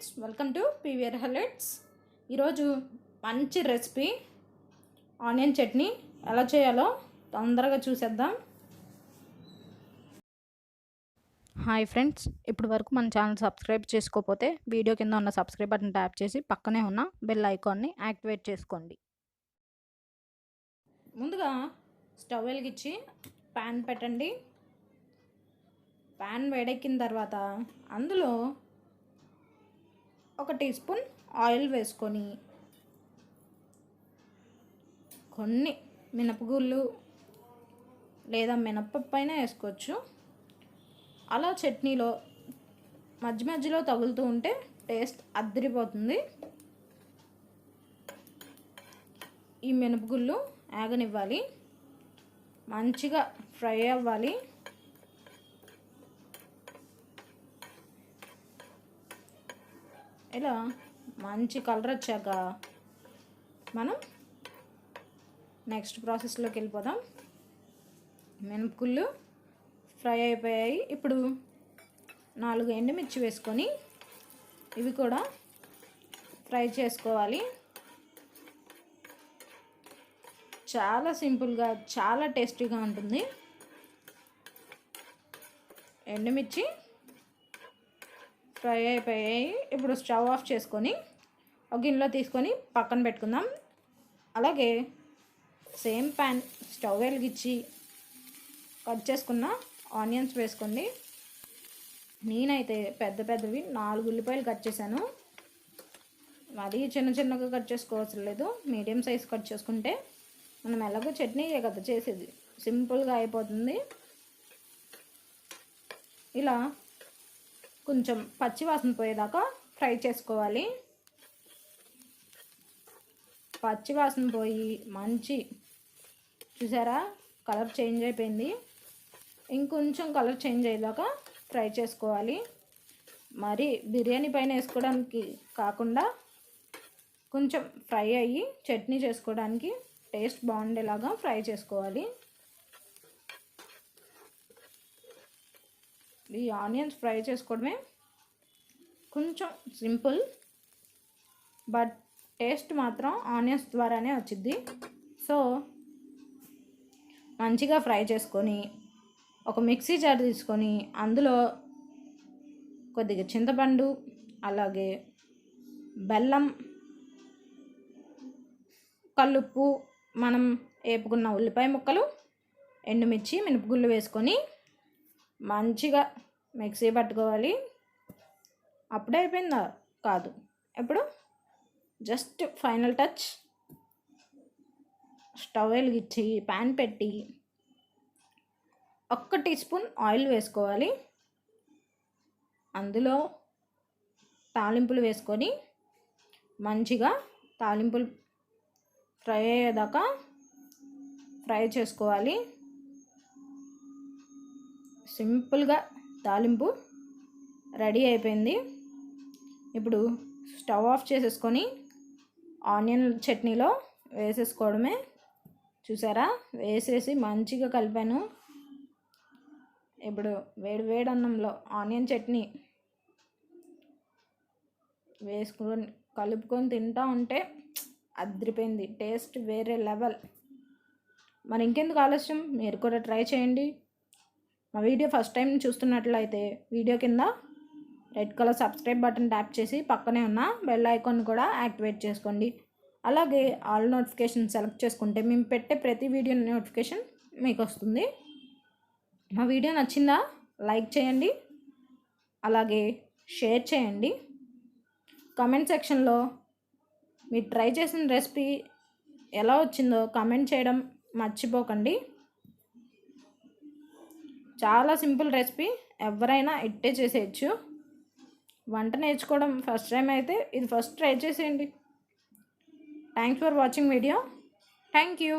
Friends, welcome to PVR హెలెట్స్. ఈరోజు మంచి recipe onion chutney ఎలా చేయాలో తొందరగా చూసేద్దాం. హాయ్ ఫ్రెండ్స్, ఇప్పటి వరకు మన ఛానల్ సబ్స్క్రైబ్ చేసుకోకపోతే వీడియో కింద ఉన్న సబ్స్క్రైబ్ బటన్ ట్యాప్ చేసి పక్కనే ఉన్న బెల్ ఐకాన్ని యాక్టివేట్ చేసుకోండి. ముందుగా స్టవ్ వెలిగించి ప్యాన్ పెట్టండి. ప్యాన్ వేడెక్కిన తర్వాత అందులో 1 టీ స్పూన్ ఆయిల్ వేసుకొని కొన్ని మినపగుళ్ళు లేదా మినపప్పు అయినా వేసుకోవచ్చు. అలా చట్నీలో మధ్య మధ్యలో తగులుతూ ఉంటే టేస్ట్ అద్దరిపోతుంది. ఈ మినపగుళ్ళు ఆగనివ్వాలి, మంచిగా ఫ్రై అవ్వాలి. ఇలా మంచి కలర్ వచ్చాక మనం నెక్స్ట్ ప్రాసెస్లోకి వెళ్ళిపోదాం. మినపగుళ్ళు ఫ్రై అయిపోయాయి. ఇప్పుడు 4 ఎండుమిర్చి వేసుకొని ఇవి కూడా ఫ్రై చేసుకోవాలి. చాలా సింపుల్గా చాలా టేస్టీగా ఉంటుంది. ఎండుమిర్చి ఫ్రై అయిపోయాయి. ఇప్పుడు స్టవ్ ఆఫ్ చేసుకొని ఒక గిన్నెలో తీసుకొని పక్కన పెట్టుకుందాం. అలాగే సేమ్ ప్యాన్ స్టవ్ వెలిగించి కట్ చేసుకున్న ఆనియన్స్ వేసుకోండి. నేనైతే పెద్దవి 4 ఉల్లిపాయలు కట్ చేశాను. మరీ చిన్నగా కట్ చేసుకోవసరం లేదు, మీడియం సైజ్ కట్ చేసుకుంటే మనం ఎలాగో చట్నీ కదా చేసేది, సింపుల్గా అయిపోతుంది. ఇలా కొంచెం పచ్చి వాసన పోయేదాకా ఫ్రై చేసుకోవాలి. పచ్చి వాసన పోయి మంచి చూసారా కలర్ చేంజ్ అయిపోయింది. ఇంకొంచెం కలర్ చేంజ్ అయ్యేదాకా ఫ్రై చేసుకోవాలి. మరి బిర్యానీ పైన వేసుకోవడానికి కాకుండా కొంచెం ఫ్రై అయ్యి చట్నీ చేసుకోవడానికి టేస్ట్ బాగుండేలాగా ఫ్రై చేసుకోవాలి. ఈ ఆనియన్స్ ఫ్రై చేసుకోవడమే కొంచెం సింపుల్, బట్ టేస్ట్ మాత్రం ఆనియన్స్ ద్వారానే వచ్చింది. సో మంచిగా ఫ్రై చేసుకొని ఒక మిక్సీ జార్ తీసుకొని అందులో కొద్దిగా చింతపండు, అలాగే బెల్లం, కల్లుప్పు, మనం వేపుకున్న ఉల్లిపాయ ముక్కలు, ఎండుమిర్చి, మినపగుళ్ళు వేసుకొని మంచిగా మిక్సీ పట్టుకోవాలి. అప్పుడే అయిపోయిందా? కాదు, ఇప్పుడు జస్ట్ ఫైనల్ టచ్. స్టవ్ వెలిగించి ప్యాన్ పెట్టి 1 టీ స్పూన్ ఆయిల్ వేసుకోవాలి. అందులో తాలింపులు వేసుకొని మంచిగా తాలింపులు ఫ్రై అయ్యేదాకా ఫ్రై చేసుకోవాలి. సింపుల్గా తాలింపు రెడీ అయిపోయింది. ఇప్పుడు స్టవ్ ఆఫ్ చేసేసుకొని ఆనియన్ చట్నీలో వేసేసుకోవడమే. చూసారా, వేసేసి మంచిగా కలిపాను. ఇప్పుడు వేడి అన్నంలో ఆనియన్ చట్నీ వేసుకొని కలుపుకొని తింటా ఉంటే అదిరిపోయింది, టేస్ట్ వేరే లెవెల్. మరి ఇంకెందుకు ఆలస్యం, మీరు కూడా ట్రై చేయండి. మా వీడియో ఫస్ట్ టైం చూస్తున్నట్లయితే వీడియో కింద red colour subscribe button tap చేసి పక్కనే ఉన్న బెల్ ఐకాన్ కూడా యాక్టివేట్ చేసుకోండి. అలాగే ఆల్ నోటిఫికేషన్ సెలెక్ట్ చేసుకుంటే మేము పెట్టే ప్రతి వీడియో నోటిఫికేషన్ మీకు వస్తుంది. మా వీడియో నచ్చిందా? లైక్ చేయండి, అలాగే షేర్ చేయండి. కామెంట్ సెక్షన్లో మీరు ట్రై చేసిన రెసిపీ ఎలా వచ్చిందో కామెంట్ చేయడం మర్చిపోకండి. చాలా సింపుల్ రెసిపీ, ఎవరైనా ఇట్టే చేసేయచ్చు. వంట నేర్చుకోవడం ఫస్ట్ టైం అయితే ఇది ఫస్ట్ ట్రై చేసేయండి. Thanks for watching video. Thank you.